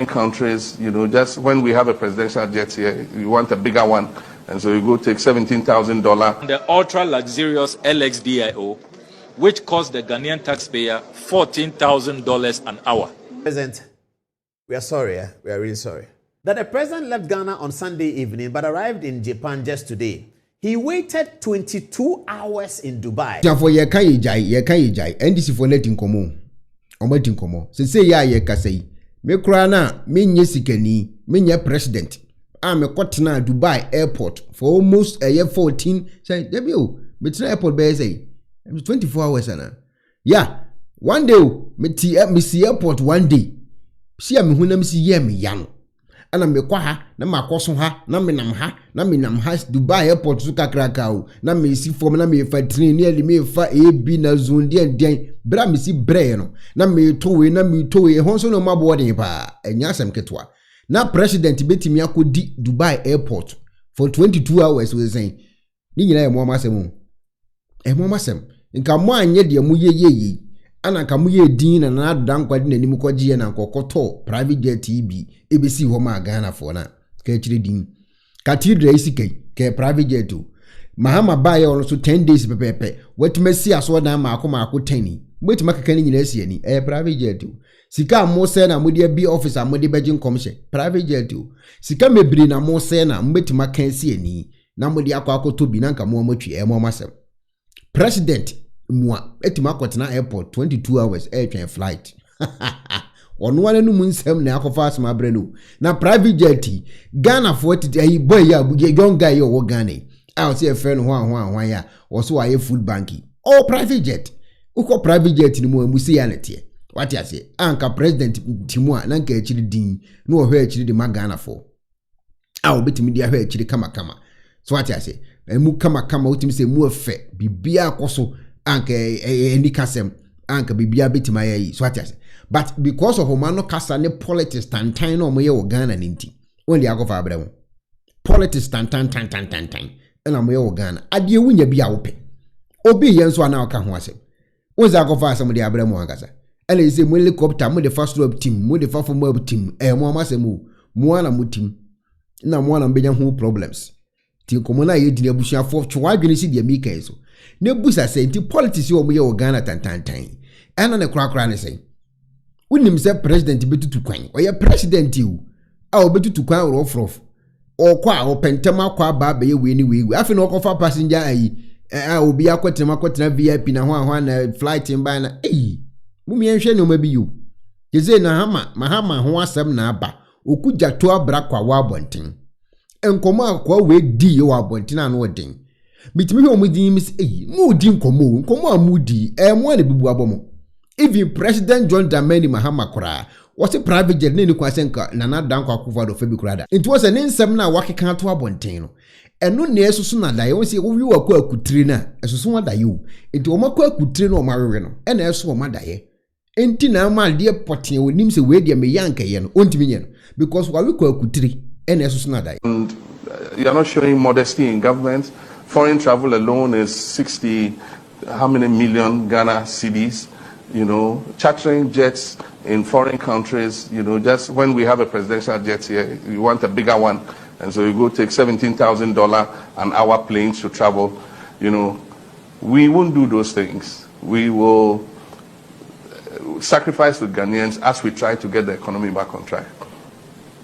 countries, just when we have a presidential jet here, you want a bigger one, and so you go take $17,000. The ultra-luxurious LXDIO, which cost the Ghanaian taxpayer $14,000 an hour. President, we are sorry, we are really sorry. That the president left Ghana on Sunday evening but arrived in Japan just today. He waited 22 hours in Dubai. For ye kan yijai, NDC for letting komo. Omotin komo. Se ya ye kasei. Me kura na me nye sikeni, me nye president. Me kwatena Dubai Airport for almost a year 14. Say, debio, me tena airport be say 24 hours ana. Yeah, one day me see airport one day. See me hu na me see ye me yan. Ana me kwa ha na makoso ha na me nam ha Dubai Airport su kakraka o na me si form na me fa train ne me fa ebi na zone den bra me si bre no na me to we ho so no mabo den pa enya asem ketwa na president betimi akodi Dubai Airport for 22 hours we say ni nyina e mo masem nka mo anye de mo ye ana ka mu ye din na dan kwade na nim kwagie na nkokoto private jet ibi ebesi ho ma Ghana for na ka chire din cathedral isike ke private jet o Mahama baye on so 10 days pepepe wetumasi aso na maako 10 wetima kaka ni nyina asiani private jet o sika mo se na mode bi officer mode begin commission private jet o sika mebiri na mo se na mbetima kan asiani na mode akoto bi na nka mo matwi mo masem president Mwa etima kwatena airport 22 hours airplane flight. Onu wane nu munsem na akofa asma breno. Na private jet Ghana for it boy ya young guy yo Ghana. I will say a friend one ya also aye food banki. Oh private jet. Uko private jet ni mu musi ya netie. What ya say? Anka president timua na nka echiri din no hwe echiri de Ghana for. Ah obetimi dia hwe echiri kama. So what ya say? Emu kama utimi say mu efe bibia akoso anka any kasem anka bibia betima yayi so atiase but because of omano kasa ne politics tantan no moye wo Ghana ninti only akofa abramo politics tantan na moye wo Ghana ade wunya bia wo pe obi yenso ana aka ho asem woza akofa asem de abramo angasa ele say mo helicopter mo de fast road team mo de fast mob team mo amasem mo ana mo team na mo ana mbenya ho problems ti komo na ye di abusua fo twa adwene si de amika eso ne busa say nti politics yo moye wo Ghana tantan ana ne krakra ne say unim say president betutu kwan oye president yu a obetutu kwan rof okwa opentem akwa ba be ye we ni we afi na okofa passenger ayi obi akwetena VIP na ho na flight mba na mumi enhwe ne omabi yu yeze na Mahama ho asem na aba okudzeto ablakwa wa abonten enkomo akwa we di yo abonten na no den mitimi hwe omudi mis mudi nkomo amudi mo na bibu abomo even president John Dramani Mahama kura what's a private jet ne kwa senka na dan kwa kufa do febi kura da it was an nsem na wakeka to abonten no eno na esusu na da ye won se wo wi wakwa akutire na esusu wa da ye enti wo makwa akutire na o mawewe no ena eso o madaye enti na ma de poten onim se we de me yanka ye no ontimi nye no because wa wi kwa akutire ena esusu na da ye. And you are not showing modesty in government. Foreign travel alone is 60 how many million Ghana cedis, chartering jets in foreign countries, just when we have a presidential jet here, you want a bigger one, and so you go take $17,000 an hour planes to travel. We won't do those things. We will sacrifice the Ghanaians as we try to get the economy back on track.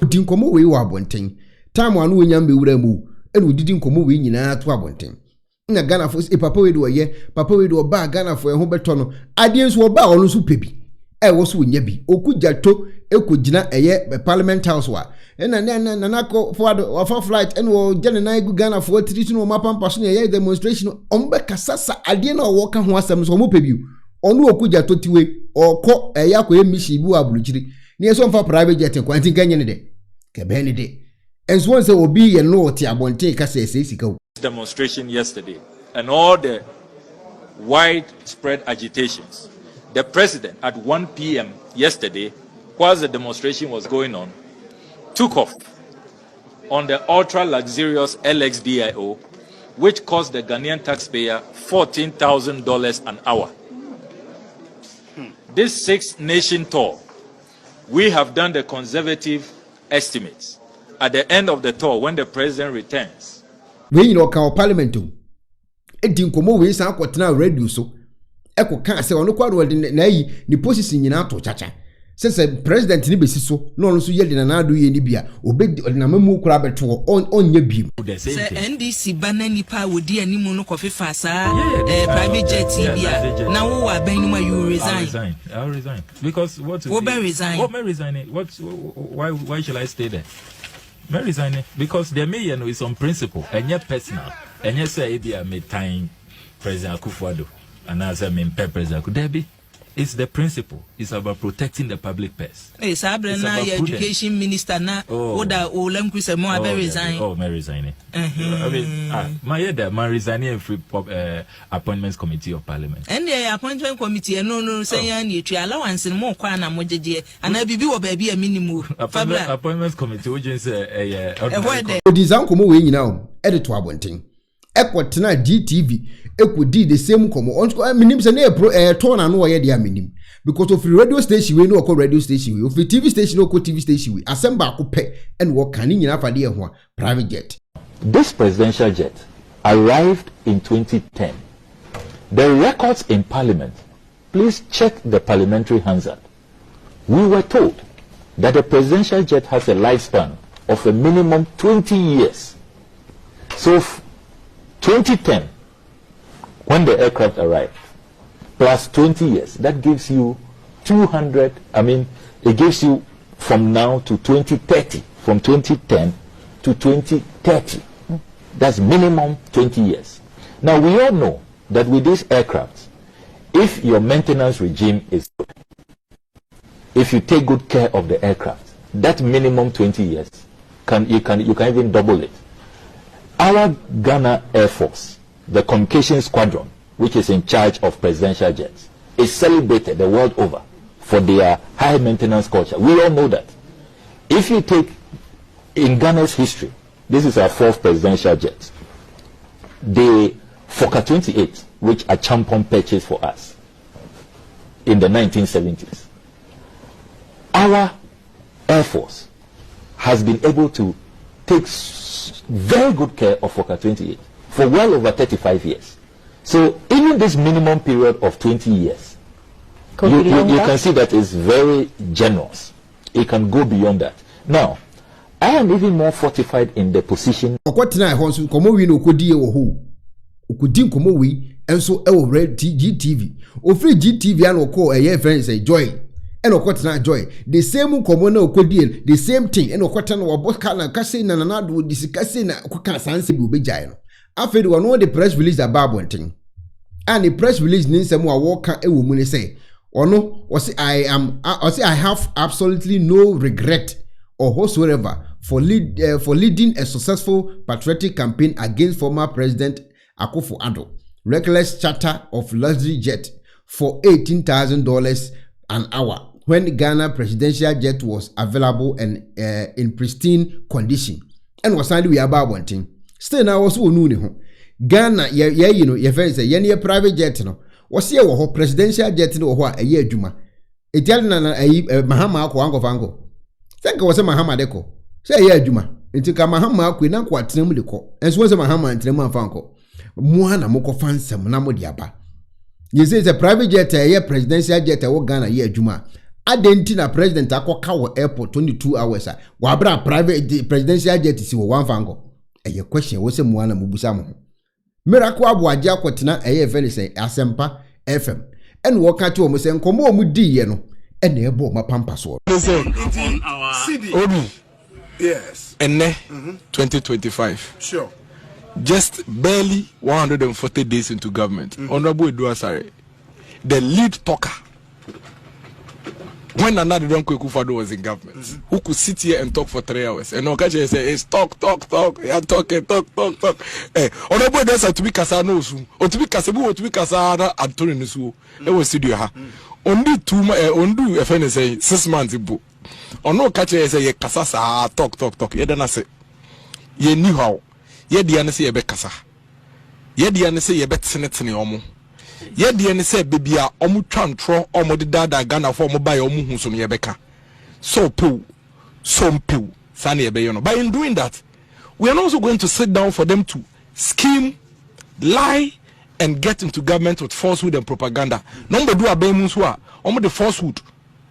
Dinkomo we wa bonten time anu wenya mbewura mu enu didi nkomo we nyina to abonten na Ghana for papa we do ye papa we do ba Ghana for ho beto no ade nso oba onu so pebi wo so nya bi okudzeto ekogina parliament house wa na ko for flight enu general igu Ghana for tiri no mapampa so ye demonstration ombe kasasa ade na wo ka ho asem so mo pebi onu okudzeto tiwe okọ akọ emishi bi wa buluchiri ni eso mfa private jet kwanti kanye ne de kebe ne de enso won se obi ye no ti abonte ka se sika demonstration yesterday and all the widespread agitations. The president at 1 p.m. yesterday, whilst the demonstration was going on, took off on the ultra-luxurious LXDIO, which cost the Ghanaian taxpayer $14,000 an hour. This 6-nation tour we have done the conservative estimates. At the end of the tour, when the president returns, we you know can parliament edi nkomo we san kwotena radio so eko kan se ono kwado na yi ni position nyina to chacha se president ni besi so no so ye de na ado ye ni bia obedi na mamu kura beto onye biem se NDC bana nipa wodi animu no kofifa sa private jet bia na wo wa ban ni you resign. I'll resign because what resign what why should I stay there? May resign because the mayor is on principle and yet personal and yet say bia me time President Akufo-Addo and as I mean President Debbie. It's the principle. It's about protecting the public purse. Hey, Sabrina, education minister na oda olem kwise mo abe resign. Oh, may resign. I mean, my resigning free appointments committee of parliament. And the appointment committee no say any tree allowance mo kwa na mo jeje. And I bibi wo baby a minimum. Appointments committee which is Odizan komo we nyina o edito abonten. Ekwotena GTV ekodi the same komo on minim se na turn na no ye dia minim because of radio station we no radio station we of TV station no TV station we assemble akopɛ and wo kan nyina fade e ho private jet. This presidential jet arrived in 2010. The records in parliament, please check the parliamentary Hansard. We were told that the presidential jet has a lifespan of a minimum 20 years. So 2010, when the aircraft arrived, plus 20 years, that gives you 200, it gives you from now to 2030, from 2010 to 2030. That's minimum 20 years. Now, we all know that with these aircrafts, if your maintenance regime is good, if you take good care of the aircraft, that minimum 20 years, you can even double it. Our Ghana Air Force, the communications squadron, which is in charge of presidential jets, is celebrated the world over for their high maintenance culture. We all know that. If you take in Ghana's history, this is our 4th presidential jet. The Fokker 28, which a champion purchased for us in the 1970s. Our Air Force has been able to take very good care of Fokker 28 for well over 35 years. So even this minimum period of 20 years, you can see that is very generous. It can go beyond that. Now, I am even more fortified in the position. Okotena honso komo wi no kodi e wo ho. Okodi komo wi enso e wo red GTV. Ofri GTV an okọ eye friends say joy. And okotena joy. The same komo na okodi the same thing. And okotena wo boka na kase na na do disikase na okoka sanse bi obejai no. Afedi wo no the press release about one thing. And the press release nin semu a woka e wo mu ne say ono I have absolutely no regret or whatsoever for leading a successful patriotic campaign against former President Akufo-Addo. Reckless charter of luxury jet for $18,000 an hour when Ghana presidential jet was available and in pristine condition. And was we about one thing. Still now also no Ghana you know your friends say ye private jet no. Was here wo presidential jet no ho a ye adwuma. Etial na Mahama akọ ango. Senka wo se Mahama deko. Say ye adwuma. Enti ka Mahama akọ na kwa tenam de kọ. Enso wo se Mahama tenam amfa anko. Mu na mokọ fansam na mo de aba. You say it's a private jet ye presidential jet wo Ghana ye adwuma. Adenti na president akọ wo airport 22 hours a. Wa bra private presidential jet si wo wan fango. Eye question wo se mu na mubusa mo. Miracle abuaje akwotena eye fele say Asempa FM and walk at home saying come on di ye no and e bo ma pampa so Obi Yes. enne 2025 Sure. just barely 140 days into government. Honorable Eduasare, the lead talker when another Ekuonaba was in government, who could sit here and talk for 3 hours, and Okache say, "It's talk, yeah, talk." Honorable Eduasare to be Kasano, or to be Kasabu, or to be Kasana, Antonio Nusu, it was studio ha. Only 2 months, only a friend say 6 months ago. Or no catcher say, Kasasa, talk, ye dana say, ye knew how, ye diana say a bekasa, ye diana say a bet senate in omo. Ye di ene se bebia omu twantro omo de dada Ghana for omo buy omu hu so ne yebeka so pill, Sani Ebeyono. But in doing that, we are also going to sit down for them to scheme, lie, and get into government with falsehood and propaganda. Number two, Abemuswa, the falsehood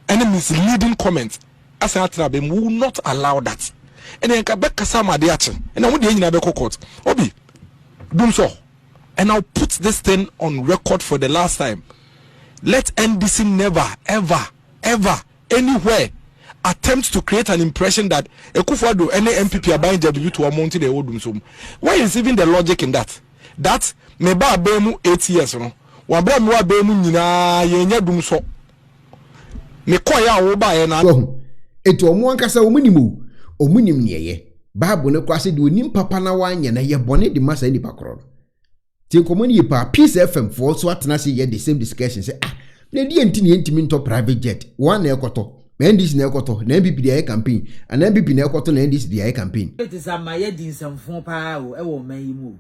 and misleading comments. As we will not allow that. And then Kabek Kasama Diachin, and I want the Nabeko court. Obi, doom so. And I'll put this thing on record for the last time. Let NDC never, ever, anywhere attempt to create an impression that Ekufuado any MPP are buying JW to amount to the old doom. Why is even the logic in that? That meba bemu 8 years, no. Wabra mwa bemu nina yenye doom so. Me koya oba ena. Eto omo ankasa omunim niye. Bible ne kwase de onim papa na wanya na ye bone de masa ni pakro. Ti komoni ye pa Peace FM for so atena se ye the same discussion say ah na di enti ntimi nto private jet one na ekoto na ndis na ekoto na MPP dey campaign and MPP na ekoto na ndis dey campaign. It is amaye di nsamfo pa o e wo man yi mu.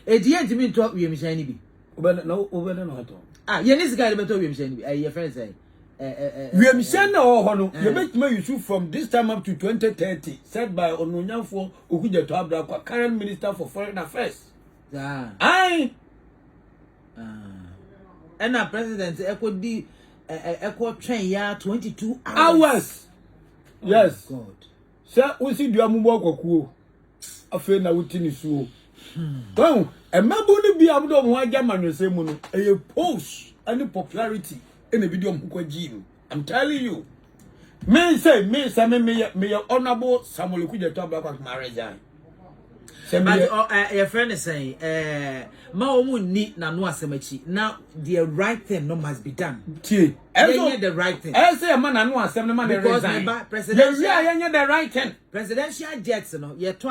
E di ntimi nto wiemhyan ni bi. Obena na to. Ah ye ni sika de beto wiemhyan ni bi. Ye friend say wiemhyan na ho no ye betima use from this time up to 2030 said by ononyamfo okudzeto ablakwa current minister for foreign affairs. Aye. And our president Eko train ya 22 hours. Yes. Oh, God. Sir, we see the amubo kwakuo. Afe na wutini suo. Don, e mabu ni bi amudo mo aja manwese mu no. E post any popularity in the video mo kwaji no. I'm telling you. Me honorable Samuel Ekuonaba Ablakwa marriage. But your friend is saying, Mahama ni na no asemachi. Now the right thing no must be done. The right thing. I say a man na no asem man resign. Presidential the right thing. Presidential jets no ye to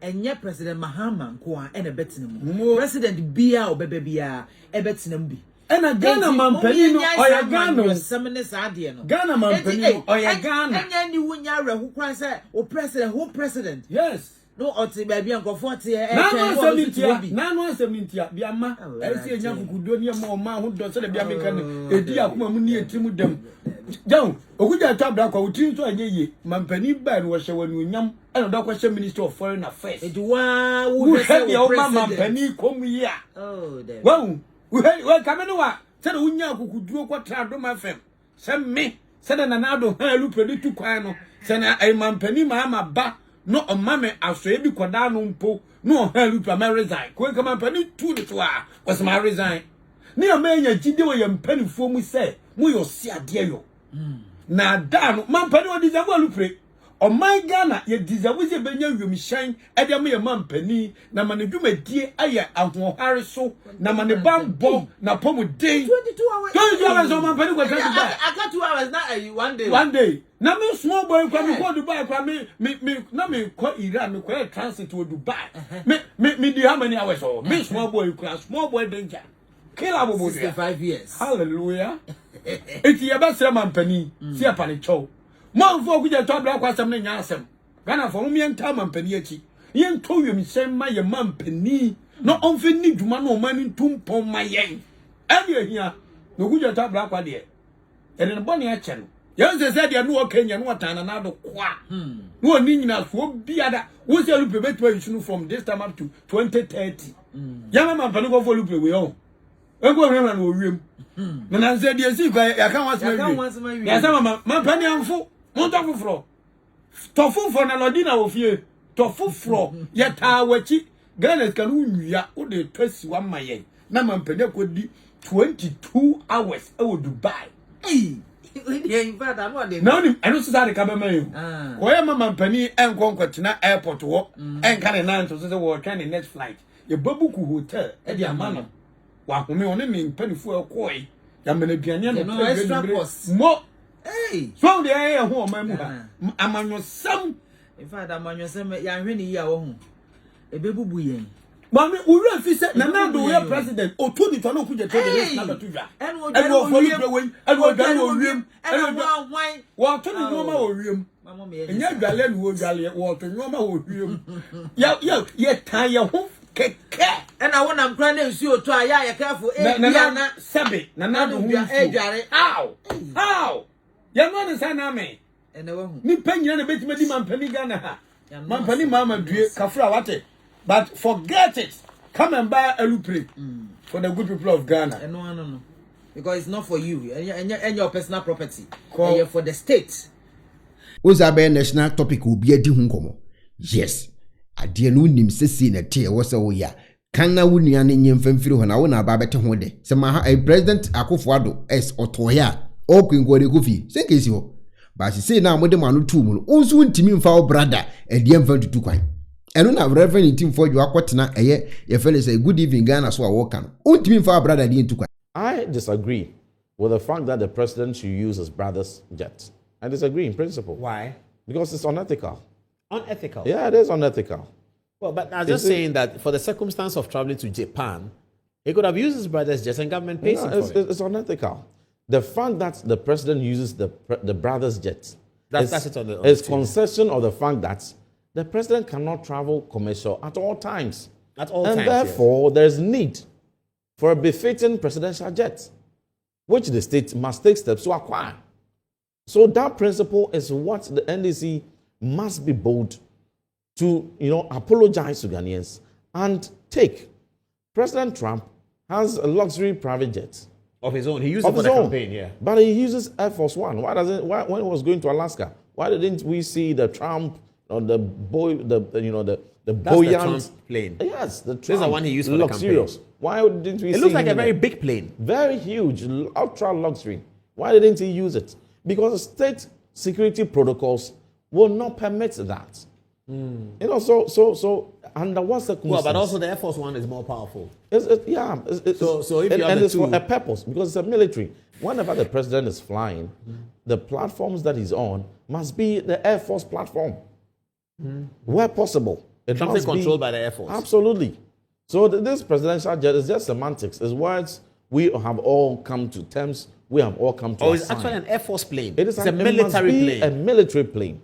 enye President Mahama nko a na betinemu. President bia obebe bia e betinemu bi. Ena Ghana mampani no oya Ghana semene saade no. Ghana mampani no oya Ghana. Enya ni wunya rehu kwan say o president who president. Yes. No oti baby anko 40 nanu asemintia bi ama esi enya kukudo ni ma o ma ho do so de bi ameka ne edi akoma mu ni etimu dem down Okudzeto Ablakwa utin so anye ye mampani ba no wo hye wanu nyam eno da kwahye minister of foreign affairs eduwa wo hye o ma mampani komu yi a oh there we kamene wa se de unya kukuduo kwatra do mafem se me se de nanado ha lu predict kwan no se na ai mampani Mahama ba no omame aso ebi koda no mpo no ha lu pra resign ko nka mampani tu de to a was my resign ni amenya gide wo ye mpanifo mu se mu yo si ade yo na da no mampani odi zabu alupre o my Ghana ye dizabu ze benya wiemhyan ade am ye mampani na manedwumadie aye ahohare so na manebambo na pomuden 22 hours 22 hours o mampani go try to buy I got 2 hours not one day na me small boy kwa me go Dubai kwa me na me ko Iran me ko transit to Dubai me di how many hours o me small boy danger kill abobo 65 years hallelujah eti ya basra mampani si apane chow manfo Okudzeto Ablakwa asem na nya asem Ghana fo mo yenta mampani achi yen to wiemhyem ma ye mampani no onfe ni dwuma no mani tumpon ma yen ade ahia no Okudzeto Ablakwa de ene no bone a che no yen se de no Kenya no watana na do kwa no oni nyina so biada wo se lupe betwa yusunu from this time up to 2030 yama mampani go fo lupe we on ego hwema no wiem na nanse de si kwa ya kan wasema wi ya sama mampani amfo monta fufro to fufro na lodina ofie to fufro ya tawachi Ghana kan unwia wo de twasi wa mayen na mampani akodi 22 hours e Dubai in fact I'm not there now I don't say ka be man ko ya mampani enkonkwatena airport wo enka ne nan to say wo twa ne next flight ye babuku hotel e di amano wa home one me mpanifo ekoi ya menaduane no extra cost mo hey so de aye ho o mamu ha amanyosam in fact amanyosam ya hwe ni ya wo ho ebebubu yen mami uri afise na nando we president otodi to no Okudzeto de next number 2 ja and wo wiem and wo dwale wo wiem and wo hwan wo to ni nyoma wo wiem enya dwale ni wo dwale wo to nyoma wo wiem ya tan ya ho keke and I want am kra na nsuo to aya ya careful bia na sebe na do hu how ya no ne sana me Ni penny and a bit many Mampani Ghana. Mampani Mahama Kafra Wate. But forget it. Come and buy a lupri for the good people of Ghana. No. Because it's not for you and your personal property. For the state. Was a national topic will be a dihunkomo. Yes. A dear no nim sissy na tear was a ya. Kana wunian in Yemfenfiru and I won't have a hode. Samaha a president Akufuado S. Otoya. O Queen Gori Goofy. Say case you. But she say now, Madame Manu Tumul, also in Timmy for brother and the infant to quine. And when I've referred him for you, Aquatina, a year, your fellow say, good evening, Ghana, so I walk on. Own Timmy for brother, the into. I disagree with the fact that the president should use his brother's jet. I disagree in principle. Why? Because it's unethical. Unethical? Yeah, it is unethical. Well, but I was just saying that for the circumstance of traveling to Japan, he could have used his brother's jet and government pays him for it. It's unethical. The fact that the president uses the brother's jet is concession of the fact that the president cannot travel commercial at all times. At all times. And therefore, there's need for a befitting presidential jet, which the state must take steps to acquire. So that principle is what the NDC must be bold to, apologize to Ghanaians and take. President Trump has a luxury private jet. Of his own. He used it for the campaign, yeah. But he uses Air Force One. Why when he was going to Alaska, why didn't we see the Trump or the buoyant plane? Yes, the Trump. This is the one he used for the campaign. Why didn't we see it? It looks like a very big plane. Very huge, ultra luxury. Why didn't he use it? Because state security protocols will not permit that. So under what circumstances? Well, but also the Air Force One is more powerful. So if you have it's for a purpose, because it's a military. Whenever the president is flying, the platforms that he's on must be the Air Force platform. Where possible. It something controlled by the Air Force. Absolutely. So this presidential jet is just semantics. It's words we have all come to terms. We have all come to Oh, it's actually an Air Force plane. It's a military plane. A military plane.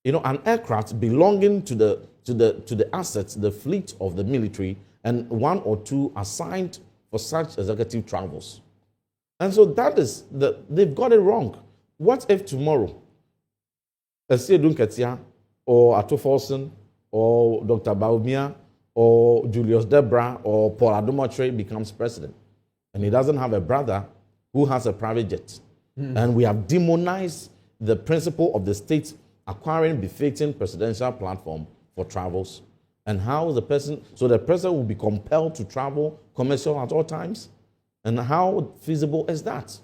An aircraft belonging to the assets, the fleet of the military, and one or two assigned for such executive travels. And so they've got it wrong. What if tomorrow, Esiedun Ketia, or Ato Forson, or Dr. Baumia, or Julius Debra, or Paul Adomatre becomes president, and he doesn't have a brother who has a private jet? And we have demonized the principle of the state acquiring befitting presidential platform for travels. And how is the president will be compelled to travel commercial at all times? And how feasible is that?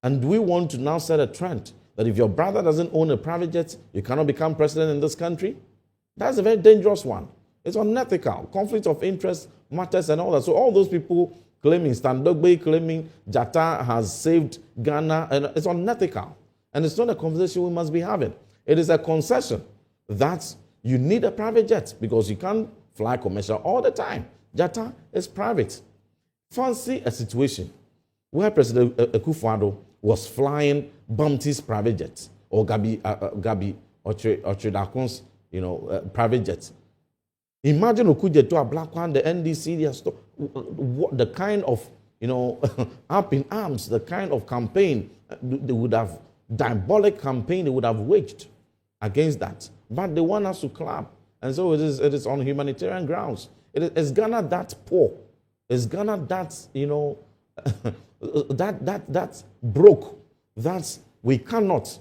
And do we want to now set a trend that if your brother doesn't own a private jet, you cannot become president in this country? That's a very dangerous one. It's unethical. Conflict of interest matters and all that. So all those people claiming, Standogbe claiming Jatta has saved Ghana, and it's unethical. And it's not a conversation we must be having. It is a concession that you need a private jet because you can't fly commercial all the time. Jatta is private. Fancy a situation where President Ekuonaba was flying Bumpty's private jet or Gabi Ochedakon's private jet. Imagine okudzeto, ablakwa, the NDC, the kind of up in arms, the kind of campaign they would have, diabolic campaign they would have waged against that. But they want us to clap. And so it is on humanitarian grounds. Is Ghana that poor? Is Ghana that, that broke? That we cannot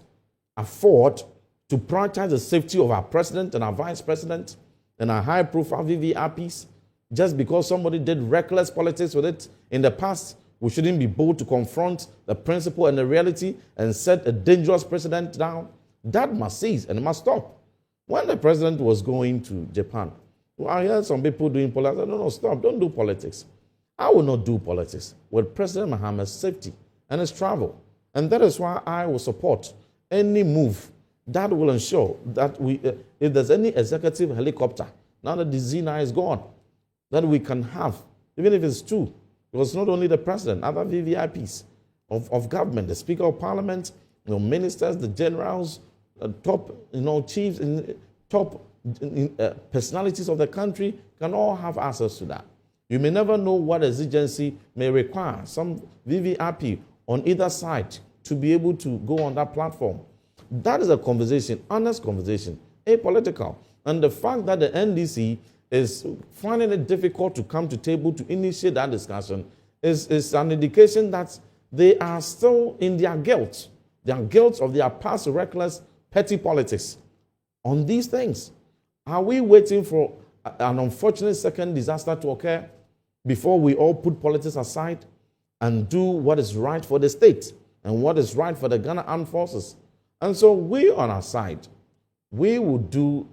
afford to prioritize the safety of our president and our vice president and our high-profile VVIPs just because somebody did reckless politics with it in the past? We shouldn't be bold to confront the principle and the reality and set a dangerous precedent down. That must cease and it must stop. When the president was going to Japan, I heard some people doing politics. I said, no, stop, don't do politics. I will not do politics with President Mahama's safety and his travel. And that is why I will support any move that will ensure that if there's any executive helicopter, now that the Z9 is gone, that we can have, even if it's two, because not only the president, other VVIPs of government, the Speaker of Parliament, ministers, the generals, top chiefs, top personalities of the country can all have access to that. You may never know what exigency may require some VVIP on either side to be able to go on that platform. that is a conversation, honest conversation, apolitical. And the fact that the NDC is finding it difficult to come to table to initiate that discussion is an indication that they are still in their guilt of their past reckless, petty politics on these things. Are we waiting for an unfortunate second disaster to occur before we all put politics aside and do what is right for the state and what is right for the Ghana Armed Forces? And so we on our side, we will do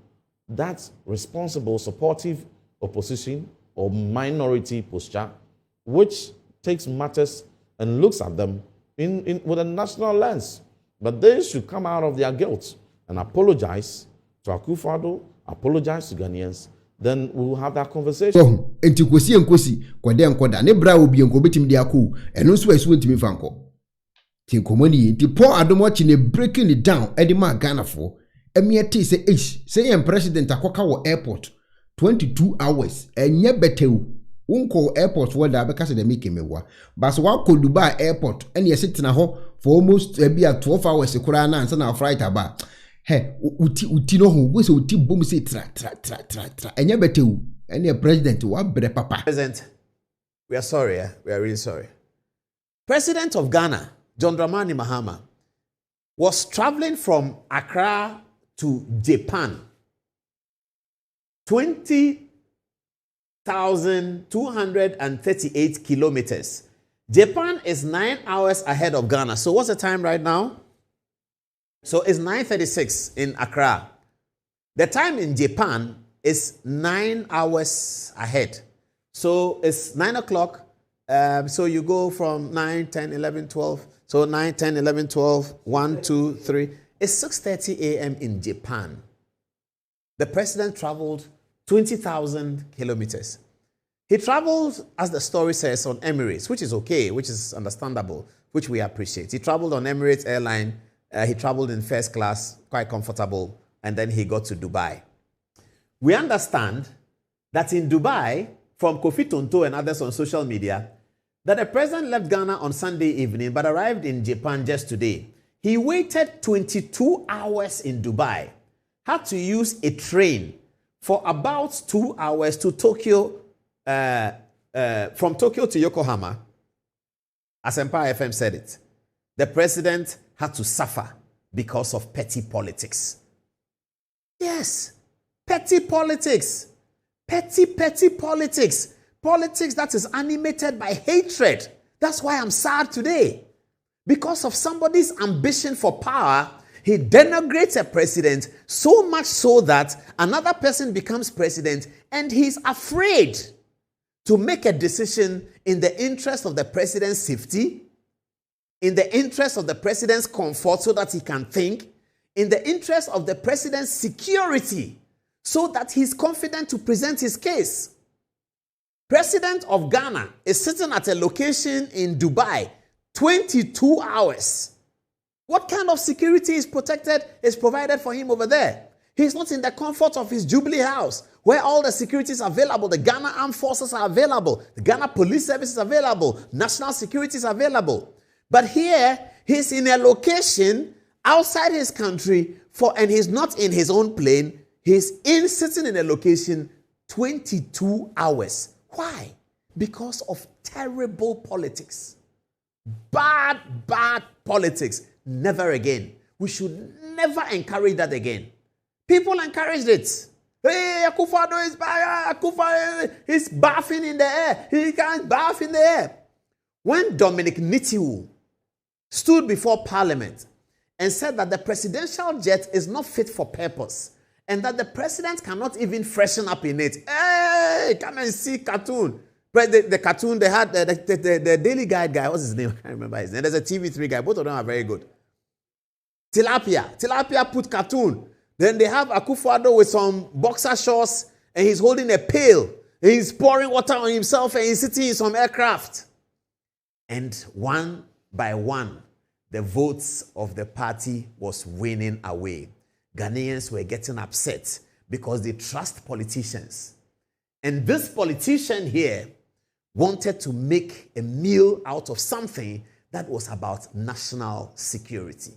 that responsible, supportive opposition or minority posture, which takes matters and looks at them with a national lens. But they should come out of their guilt and apologize to Akufo-Addo, apologize to Ghanaians. Then we will have that conversation. So, enti kosi kwade nkoda ne bra obi enko betim dia ko eno nso esu ntimi fanko. Ti komoni ti Paul Adomochi ne breaking it down e di ma Ghana for emiete say president akoka wo airport 22 hours enye betew unko airport wo da beka se de make mewa but wa ko Dubai Airport ene ye sitina ho for almost be at 12 hours kura na ansa na flight aba he uti no ho we se uti bom se tra enye betew ene president wa bre papa. President, we are sorry, we are really sorry. President of Ghana, John Dramani Mahama, was traveling from Accra to Japan, 20,238 kilometers. Japan is 9 hours ahead of Ghana. So what's the time right now? So it's 9:36 in Accra. The time in Japan is 9 hours ahead. So it's 9 o'clock. So you go from 9, 10, 11, 12. So 9, 10, 11, 12, 1, 2, 3. It's 6:30 a.m. in Japan. The president traveled 20,000 kilometers. He traveled, as the story says, on Emirates, which is okay, which is understandable, which we appreciate. He traveled on Emirates airline. He traveled in first class, quite comfortable, and then he got to Dubai. We understand that in Dubai, from Kofi Tonto and others on social media, that the president left Ghana on Sunday evening but arrived in Japan just today. He waited 22 hours in Dubai, had to use a train for about 2 hours to Tokyo, from Tokyo to Yokohama. As Empire FM said it, the president had to suffer because of petty politics. Yes, petty politics. Petty politics. Politics that is animated by hatred. That's why I'm sad today. Because of somebody's ambition for power, he denigrates a president so much so that another person becomes president and he's afraid to make a decision in the interest of the president's safety, in the interest of the president's comfort so that he can think, in the interest of the president's security so that he's confident to present his case. President of Ghana is sitting at a location in Dubai, 22 hours. What kind of security is provided for him over there? He's not in the comfort of his Jubilee house, where all the security is available. The Ghana Armed Forces are available. The Ghana Police Service is available. National security is available. But here, he's in a location outside his country, and he's not in his own plane. He's sitting in a location 22 hours. Why? Because of terrible politics. Bad politics. Never again. We should never encourage that again. People encouraged it. Hey, Akufo-Addo is bad. Akufo is bathing in the air. He can't bath in the air. When Dominic Nitiwu stood before Parliament and said that the presidential jet is not fit for purpose and that the president cannot even freshen up in it. Hey, come and see cartoon. The cartoon, they had the Daily Guide guy. What's his name? I can't remember his name. There's a TV3 guy. Both of them are very good. Tilapia put cartoon. Then they have Akufo-Addo with some boxer shorts and he's holding a pail. And he's pouring water on himself and he's sitting in some aircraft. And one by one, the votes of the party was winning away. Ghanaians were getting upset because they trust politicians. And this politician here wanted to make a meal out of something that was about national security.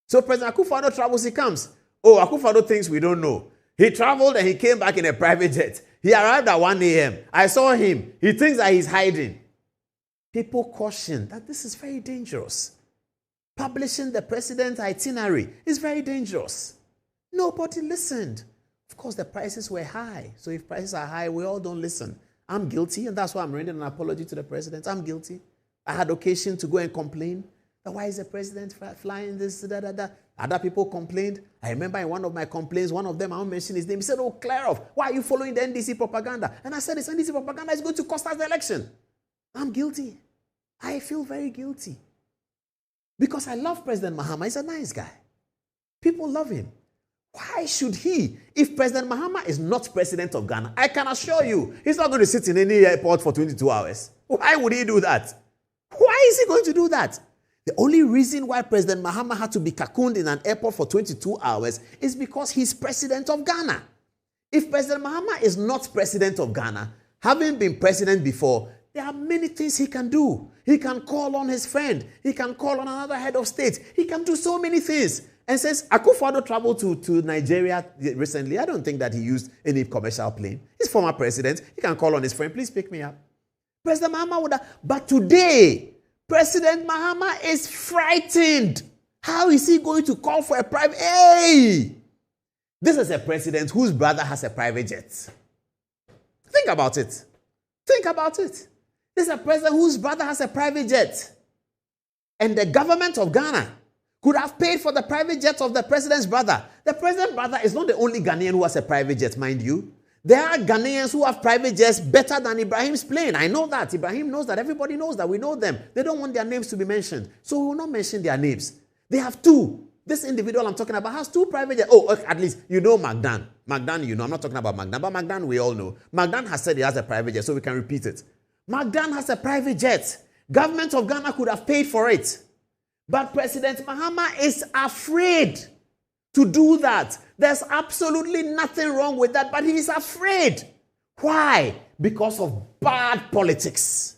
So President Akufo-Addo travels, he comes. Oh, Akufo-Addo thinks we don't know. He traveled and he came back in a private jet. He arrived at 1 a.m. I saw him. He thinks that he's hiding. People caution that this is very dangerous. Publishing the president's itinerary is very dangerous. Nobody listened. Of course, the prices were high. So if prices are high, we all don't listen. I'm guilty, and that's why I'm rendering an apology to the president. I'm guilty. I had occasion to go and complain. Why is the president flying this, da, da, da? Other people complained. I remember in one of my complaints, one of them, I won't mention his name, he said, oh, clear off. Why are you following the NDC propaganda? And I said, this NDC propaganda is going to cost us the election. I'm guilty. I feel very guilty. Because I love President Mahama. He's a nice guy. People love him. Why should he? If President Mahama is not president of Ghana, I can assure you, he's not going to sit in any airport for 22 hours. Why would he do that? Why is he going to do that? The only reason why President Mahama had to be cocooned in an airport for 22 hours is because he's president of Ghana. If President Mahama is not president of Ghana, having been president before, there are many things he can do. He can call on his friend. He can call on another head of state. He can do so many things. And since Akufo-Addo traveled to Nigeria recently, I don't think that he used any commercial plane. He's former president. He can call on his friend, please pick me up. President Mahama would have. But today, President Mahama is frightened. How is he going to call for a private? Hey! This is a president whose brother has a private jet. Think about it. Think about it. This is a president whose brother has a private jet. And the government of Ghana could have paid for the private jet of the president's brother. The president's brother is not the only Ghanaian who has a private jet, mind you. There are Ghanaians who have private jets better than Ibrahim's plane. I know that. Ibrahim knows that. Everybody knows that. We know them. They don't want their names to be mentioned. So we will not mention their names. They have two. This individual I'm talking about has two private jets. Oh, at least you know Magdan. Magdan, you know. I'm not talking about Magdan, but Magdan we all know. Magdan has said he has a private jet, so we can repeat it. Magdan has a private jet. Government of Ghana could have paid for it. But President Mahama is afraid to do that. There's absolutely nothing wrong with that, but he is afraid. Why? Because of bad politics.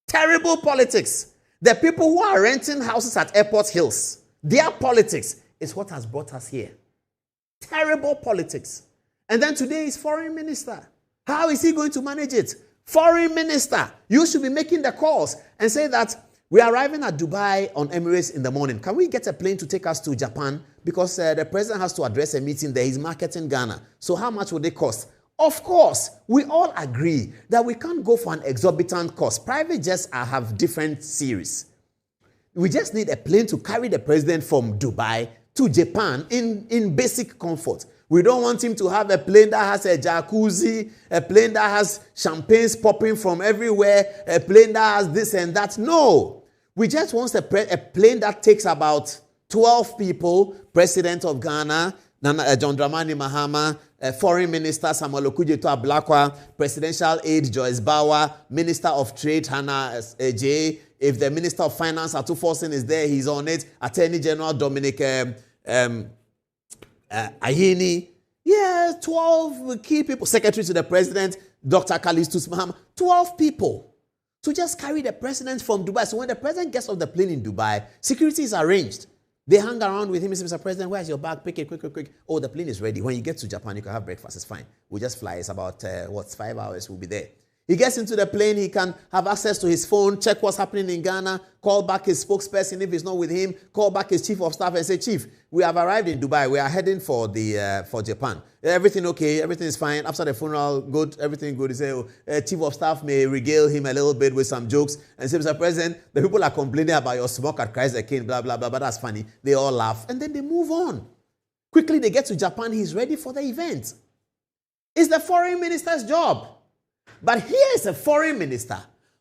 Terrible politics. The people who are renting houses at Airport Hills, their politics is what has brought us here. Terrible politics. And then today is foreign minister. How is he going to manage it? Foreign minister, you should be making the calls and say that we are arriving at Dubai on Emirates in the morning. Can we get a plane to take us to Japan? Because the president has to address a meeting there. He's marketing Ghana. So how much would it cost? Of course, we all agree that we can't go for an exorbitant cost. Private jets have different series. We just need a plane to carry the president from Dubai to Japan in basic comfort. We don't want him to have a plane that has a jacuzzi, a plane that has champagnes popping from everywhere, a plane that has this and that. No. We just want a plane that takes about 12 people, President of Ghana, John Dramani Mahama, Foreign Minister Samuel Okudzeto Ablakwa, Presidential Aide Joyce Bauer, Minister of Trade Hannah J. If the Minister of Finance Atuforsen is there, he's on it. Attorney General Dominic Ayeni. Yeah, 12 key people. Secretary to the President, Dr. Kalistus Mahama. 12 people to just carry the president from Dubai. So when the president gets off the plane in Dubai, security is arranged. They hang around with him and say, Mr. President, where's your bag? Pick it, quick. Oh, the plane is ready. When you get to Japan, you can have breakfast. It's fine. We'll just fly. It's about, 5 hours. We'll be there. He gets into the plane. He can have access to his phone, check what's happening in Ghana, call back his spokesperson if he's not with him, call back his chief of staff and say, Chief, we have arrived in Dubai. We are heading for Japan. Everything okay? Everything is fine. After the funeral, good. Everything good. He say, chief of staff may regale him a little bit with some jokes and say, Mr. President, the people are complaining about your smoke at Christ the King, blah, blah, blah, but that's funny. They all laugh. And then they move on. Quickly, they get to Japan. He's ready for the event. It's the foreign minister's job. But here is a foreign minister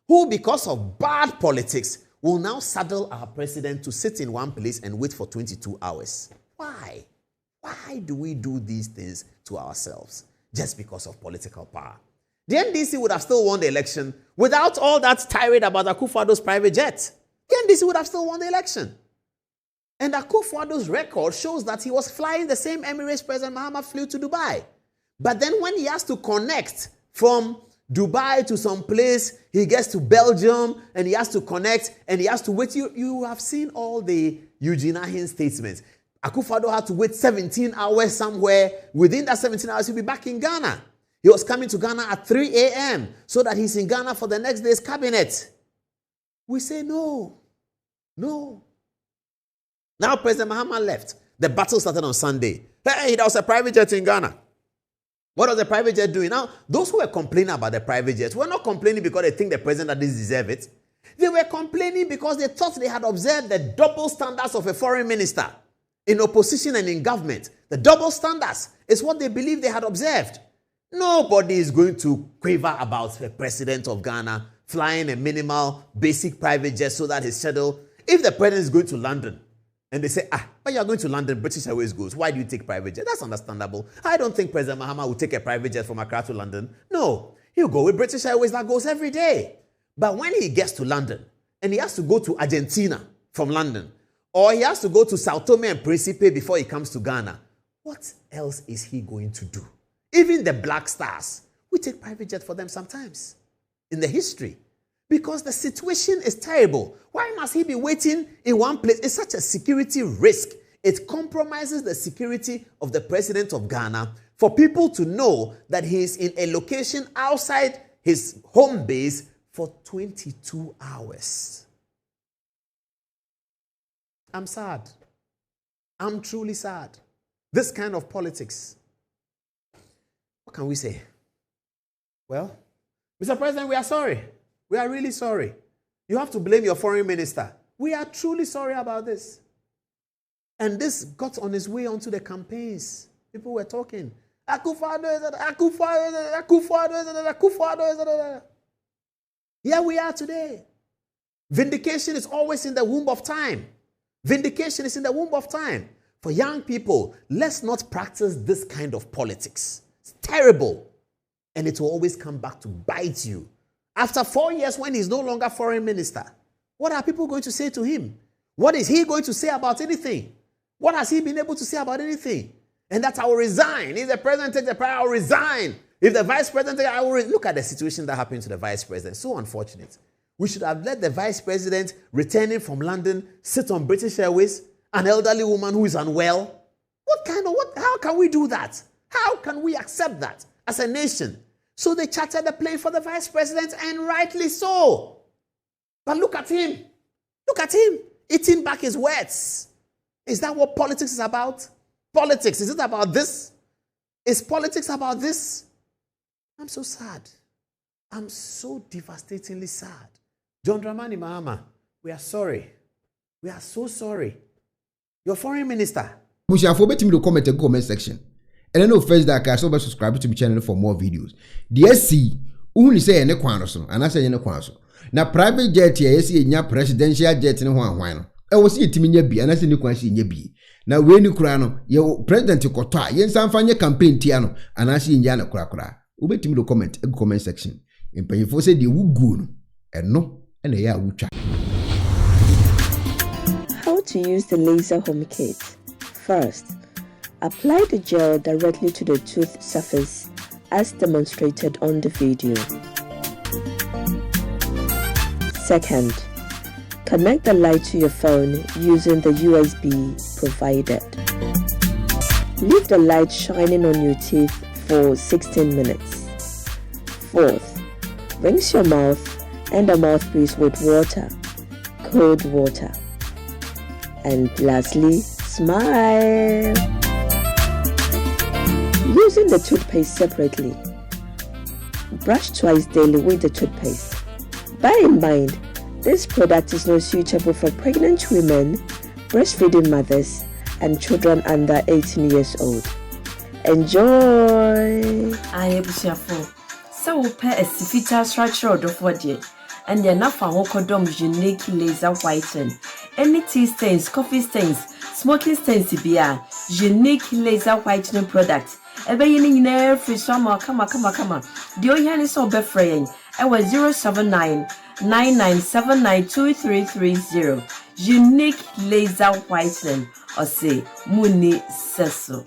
who, because of bad politics, will now saddle our president to sit in one place and wait for 22 hours. Why? Why do we do these things to ourselves? Just because of political power. The NDC would have still won the election without all that tirade about Akufo-Addo's private jet. The NDC would have still won the election. And Akufo-Addo's record shows that he was flying the same Emirates President Mahama flew to Dubai. But then when he has to connect from Dubai to some place, he gets to Belgium, and he has to connect, and he has to wait. You have seen all the Eugene Ahin statements. Akufo-Addo had to wait 17 hours somewhere. Within that 17 hours, he'll be back in Ghana. He was coming to Ghana at 3 a.m. so that he's in Ghana for the next day's cabinet. We say no. No. Now President Mahama left. The battle started on Sunday. Hey, there was a private jet in Ghana. What was the private jet doing? Now, those who were complaining about the private jets were not complaining because they think the president doesn't deserve it. They were complaining because they thought they had observed the double standards of a foreign minister in opposition and in government. The double standards is what they believe they had observed. Nobody is going to quaver about the president of Ghana flying a minimal, basic private jet so that his schedule. If the president is going to London, and they say, but you're going to London, British Airways goes. Why do you take private jet? That's understandable. I don't think President Mahama will take a private jet from Accra to London. No, he'll go with British Airways that goes every day. But when he gets to London, and he has to go to Argentina from London, or he has to go to Sao Tome and Principe before he comes to Ghana, what else is he going to do? Even the Black Stars, we take private jet for them sometimes in the history. Because the situation is terrible. Why must he be waiting in one place? It's such a security risk. It compromises the security of the president of Ghana for people to know that he is in a location outside his home base for 22 hours. I'm sad. I'm truly sad. This kind of politics. What can we say? Well, Mr. President, we are sorry. We are really sorry. You have to blame your foreign minister. We are truly sorry about this. And this got on its way onto the campaigns. People were talking. Akufo-Addo. Here we are today. Vindication is always in the womb of time. Vindication is in the womb of time. For young people, let's not practice this kind of politics. It's terrible. And it will always come back to bite you. After 4 years, when he's no longer foreign minister, what are people going to say to him? What is he going to say about anything? What has he been able to say about anything? And that I will resign. If the president takes the power, I will resign. If the vice president takes, I will resign. Look at the situation that happened to the vice president. So unfortunate. We should have let the vice president returning from London sit on British Airways, an elderly woman who is unwell. How can we do that? How can we accept that as a nation? So they chartered the plane for the vice president, and rightly so. But look at him. Look at him eating back his words. Is that what politics is about? Politics, is it about this? Is politics about this? I'm so sad. I'm so devastatingly sad. John Dramani Mahama, we are sorry. We are so sorry. Your foreign minister. Musha, for betting me to comment in the comment section. And I know first that I so subscribe to my channel for more videos. The SC only say any quanso, and I say any quanso. Now private jet here, see nya presidential jet in one. I was see Timinia B, and I say new quansi in your B. Now when you crano, your president Kota, yen San Fanya campaign tiano, and I see in Yana Krakra. Ubet me to comment in the comment section. And pay for say the wood and no, and a wucha. How to use the laser home kit. First, apply the gel directly to the tooth surface as demonstrated on the video. Second, connect the light to your phone using the USB provided. Leave the light shining on your teeth for 16 minutes. Fourth, rinse your mouth and the mouthpiece with water, cold water. And lastly, smile. Using the toothpaste separately. Brush twice daily with the toothpaste. Bear in mind, this product is not suitable for pregnant women, breastfeeding mothers, and children under 18 years old. Enjoy! I am so pair a sifita structure of what yet, and the enough unique laser whiten. Any tea stains, coffee stains, smoking stains, unique laser whitening product. Ebe yini nyina free summer kama. The oyani so be fraying. Ewa 079-9979-2330. Unique laser whitening. Or say Muni Seso.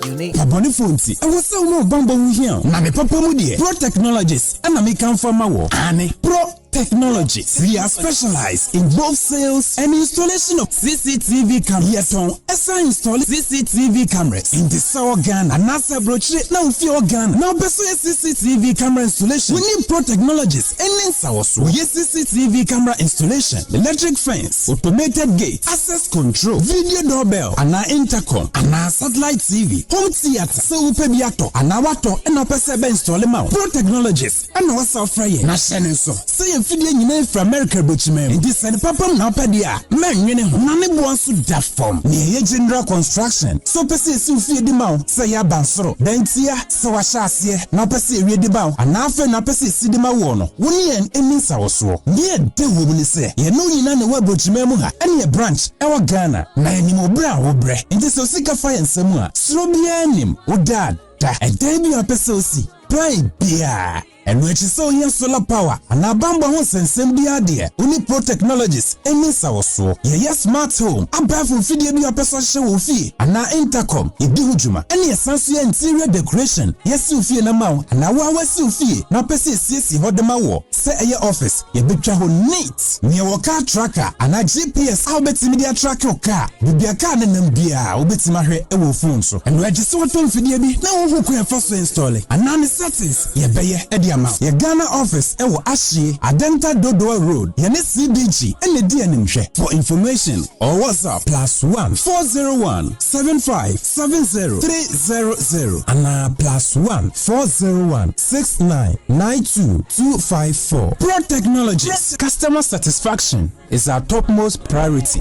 unique. Paboni Fonti, I was so no bumble here. Nami Papa Mudi, Pro Technologies, and I come from my war. Annie, Pro Technologies. We are specialized in both sales and installation of CCTV cameras. Yes, on ESA install CCTV cameras in the Sour Ghana and NASA brochure now for Ghana. Now, best CCTV camera installation. We need Pro Technologies and in South. We have CCTV camera installation, electric fence, automated gate, access control, video doorbell, and our intercom, and our satellite TV, home theater, so we pay biato, and our water, and our PCB install them out. Pro Technologies and our software. National so. Say fidie nyina from America bochime ndi send papa na padia man nwene ho na ne bo anso da form ne general construction so pese si ufie di ma say ya bansoro dentia so wa hyase na pese ewie di ba ana afa na pese si di ma wo no woni en eni sawoso ne de wo ni se ye no nyina ne wa bochime mu ha ene branch e wa Ghana na enim obra wo bre ndi so sika fa ensem a sro bia enim wo dad da e dey bi apese osi plan bia. And when she saw here solar power, and our bamba was and send the idea. Only Pro Technologies, and Miss our so. Yeah, smart home. I'm back from video your person show fee. And now intercom, a dujuma. And yes, fancy interior decoration. Yes, you feel a mouth. And now was you fee. Now, Pessi CC hold the maw. Say a your office. You be travel neat. Near your car tracker. And a GPS. I'll bet media track your car. Be a car and then be a bit my hair. A phone so. And register what on video. Now, who can first install it? And now the settings. Yeah, be your Ghana office ewo Ashie Adenta Dodoa Road yene CBG ene di animhwe. For information or WhatsApp +1 401 75 70 300 and +1 401 69 92 254. Pro Technologies. Customer satisfaction is our topmost priority.